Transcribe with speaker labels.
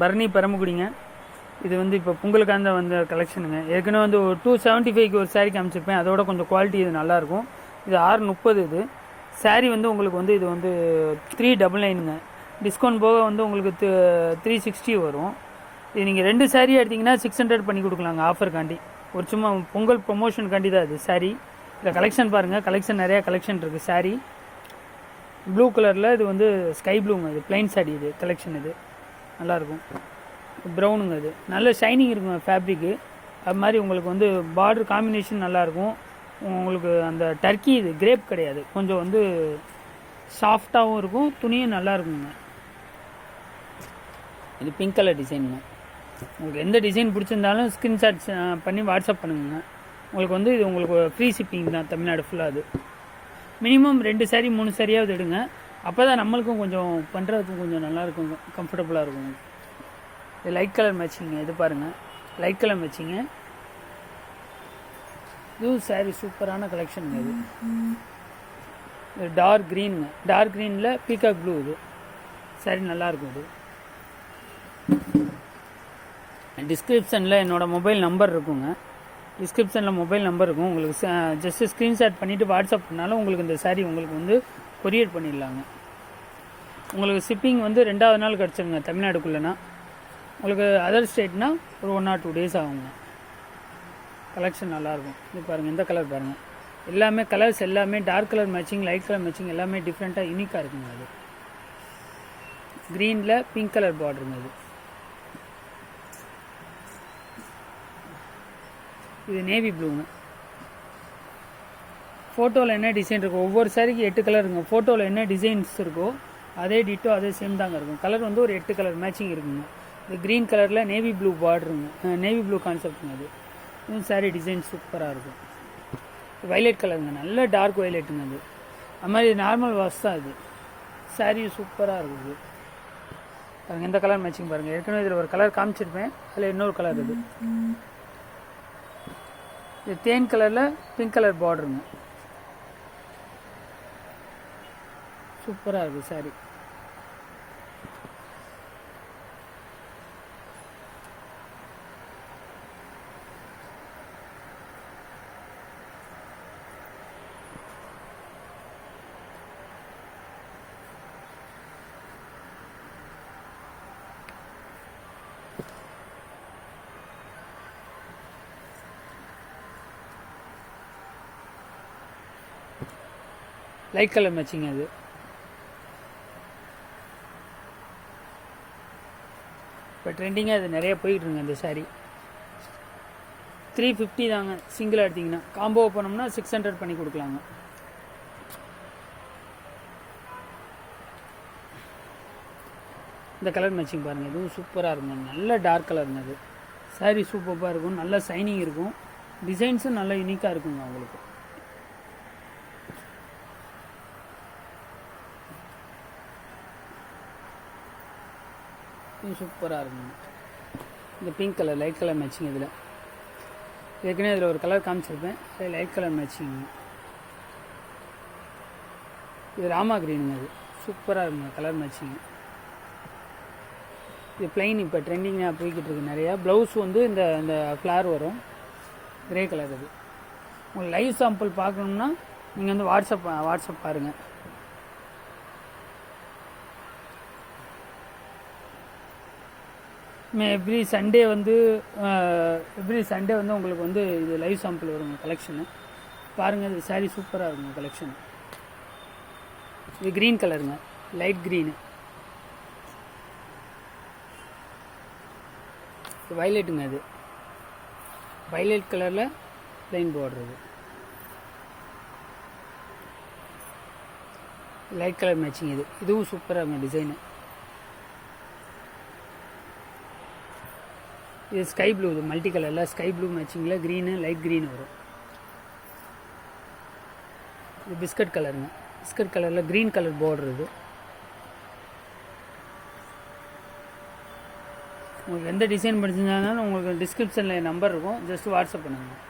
Speaker 1: பரணி பரமக்குடிங்க. இது வந்து இப்போ பொங்கலுக்காக வந்த கலெக்ஷனுங்க. ஏற்கனவே வந்து ஒரு 275க்கு ஒரு சாரீ காமிச்சிருப்பேன். அதோட கொஞ்சம் குவாலிட்டி இது நல்லாயிருக்கும். இது 630. இது சாரீ வந்து உங்களுக்கு வந்து இது வந்து 399ங்க. டிஸ்கவுண்ட் போக வந்து உங்களுக்கு 360 வரும். இது நீங்கள் 2 சாரீ எடுத்திங்கன்னா 600 பண்ணி கொடுக்கலாங்க ஆஃபருக்காண்டி. ஒரு சும்மா பொங்கல் ப்ரொமோஷனுக்காண்டி தான் இது சாரீ. இந்த கலெக்ஷன் பாருங்கள், கலெக்ஷன் நிறையா கலெக்ஷன் இருக்குது. சாரீ ப்ளூ கலரில், இது வந்து ஸ்கை ப்ளூங்க. இது பிளைன் சாரீ. இது கலெக்ஷன் இது நல்லாயிருக்கும். ப்ரௌனுங்க. இது நல்ல ஷைனிங் இருக்குங்க ஃபேப்ரிக்கு. அது மாதிரி உங்களுக்கு வந்து பார்டர் காம்பினேஷன் நல்லாயிருக்கும். உங்களுக்கு அந்த டர்க்கி இது கிரேப் கிடையாது, கொஞ்சம் வந்து சாஃப்டாகவும் இருக்கும், துணியும் நல்லா இருக்குங்க. இது பிங்க் கலர் டிசைனுங்க. உங்களுக்கு எந்த டிசைன் பிடிச்சிருந்தாலும் ஸ்க்ரீன்ஷாட் பண்ணி வாட்ஸ்அப் பண்ணுங்க. உங்களுக்கு வந்து இது உங்களுக்கு ஃப்ரீ ஷிப்பிங் தான் தமிழ்நாடு ஃபுல்லாக. அது மினிமம் 2 சாரீ 3 சாரியாவது எடுங்க. அப்போ தான் நம்மளுக்கும் கொஞ்சம் பண்ணுறதுக்கும் கொஞ்சம் நல்லாயிருக்கும், கம்ஃபர்டபுளாக இருக்கும். இது லைட் கலர் மேட்சிங்க. இது பாருங்கள், லைட் கலர் மேட்சிங்க. இதுவும் சாரீ சூப்பரான கலெக்ஷனுங்க. இது டார்க் க்ரீனுங்க. டார்க் க்ரீனில் பீகாக் ப்ளூ. இது சாரீ நல்லாயிருக்கும். இது டிஸ்கிரிப்ஷனில் என்னோடய மொபைல் நம்பர் இருக்குங்க. டிஸ்கிரிப்ஷனில் மொபைல் நம்பர் இருக்கும். உங்களுக்கு ஜஸ்ட்டு ஸ்க்ரீன்ஷாட் பண்ணிவிட்டு வாட்ஸ்அப் பண்ணாலும் உங்களுக்கு இந்த சாரீ உங்களுக்கு வந்து கொரியர் பண்ணிடலாங்க. உங்களுக்கு ஷிப்பிங் வந்து 2வது நாள் கிடச்சிருங்க தமிழ்நாடுக்குள்ளேனா. உங்களுக்கு அதர் ஸ்டேட்னால் ஒரு 1 or 2 days ஆகுங்க. கலெக்ஷன் நல்லாயிருக்கும். இது பாருங்கள், இந்த கலர் பாருங்கள். எல்லாமே கலர்ஸ் எல்லாமே dark colour matching, light colour matching எல்லாமே டிஃப்ரெண்ட்டாக யூனிக்காக இருக்குங்க. அது க்ரீனில் பிங்க் கலர் பார்டருங்க. இது நேவி ப்ளூங்க. ஃபோட்டோவில் என்ன டிசைன் இருக்கோ, ஒவ்வொரு சாரிக்கு 8 கலர் இருக்குங்க. ஃபோட்டோவில் என்ன டிசைன்ஸ் இருக்கோ அதே டிட்டோ அதே சேம் தாங்க இருக்கும். கலர் வந்து ஒரு 8 கலர் மேட்சிங் இருக்குங்க. இது க்ரீன் கலரில் நேவி ப்ளூ பார்டருங்க, நேவி ப்ளூ கான்செப்ட்டுங்க. அது இதுவும் சாரீ டிசைன் சூப்பராக இருக்கும். வைலட் கலருங்க, நல்ல டார்க் வைலட்டுங்க. அது மாதிரி நார்மல் வாஷ் தான். இது சாரீ சூப்பராக இருக்குது. பாருங்கள், எந்த கலர் மேட்சிங் பாருங்கள். ஏற்கனவே இதில் ஒரு கலர் காமிச்சிருப்பேன், அதில் இன்னொரு கலர். இது தேன் கலரில் பிங்க் கலர் பார்டருங்க. சூப்பராக இருக்குது சாரீ. Light colour matching. அது இப்போ ட்ரெண்டிங்காக இது நிறைய போயிட்டுருங்க. இந்த சாரீ 350 தாங்க சிங்கிளாக எடுத்திங்கன்னா. காம்போ பண்ணோம்னா 600 பண்ணி கொடுக்கலாங்க. இந்த கலர் மேட்சிங் பாருங்கள், இதுவும் சூப்பராக இருக்கும். நல்ல டார்க் கலருங்க. அது சாரீ சூப்பராக இருக்கும், நல்ல ஷைனிங் இருக்கும், டிசைன்ஸும் நல்ல யூனிக்காக இருக்குங்க. உங்களுக்கு சூப்பராக இருக்குங்க. இந்த pink colour light colour matching. இதில் ஏற்கனவே இதில் ஒரு கலர் காமிச்சிருப்பேன், அதில் லைட் கலர் மேட்சிங். இது ராமா க்ரீனுங்க. அது சூப்பராக இருக்குங்க கலர் மேட்சிங். இது பிளைன் இப்போ ட்ரெண்டிங்காக போய்கிட்டு இருக்குது நிறையா. ப்ளவுஸ் வந்து இந்த இந்த ஃப்ளார் வரும், கிரே கலர். அது உங்களுக்கு லைவ் சாம்பிள் பார்க்கணும்னா நீங்கள் வந்து வாட்ஸ்அப் பாருங்கள். எவ்ரி சண்டே வந்து உங்களுக்கு வந்து இது லைவ் சாம்பிள் வருங்க கலெக்ஷனு. பாருங்கள், இது சாரீ சூப்பராக இருக்குங்க கலெக்ஷன். இது க்ரீன் கலருங்க, லைட் க்ரீனு. இது வைலட்டுங்க. அது வைலட் கலரில் plain border. Light colour matching. இதுவும் சூப்பராக இருக்குங்க டிசைனு. இது ஸ்கை ப்ளூ. இது மல்டி கலரில் ஸ்கை ப்ளூ மேட்சிங்கில் க்ரீனு லைட் க்ரீன் வரும். இது பிஸ்கட் கலருங்க. பிஸ்கட் கலரில் க்ரீன் கலர் பார்டர். இது உங்களுக்கு எந்த டிசைன் படிச்சிருந்தாலும் உங்களுக்கு டிஸ்கிரிப்ஷனில் நம்பர் இருக்கும், ஜஸ்ட் வாட்ஸ்அப் பண்ணுங்கள்.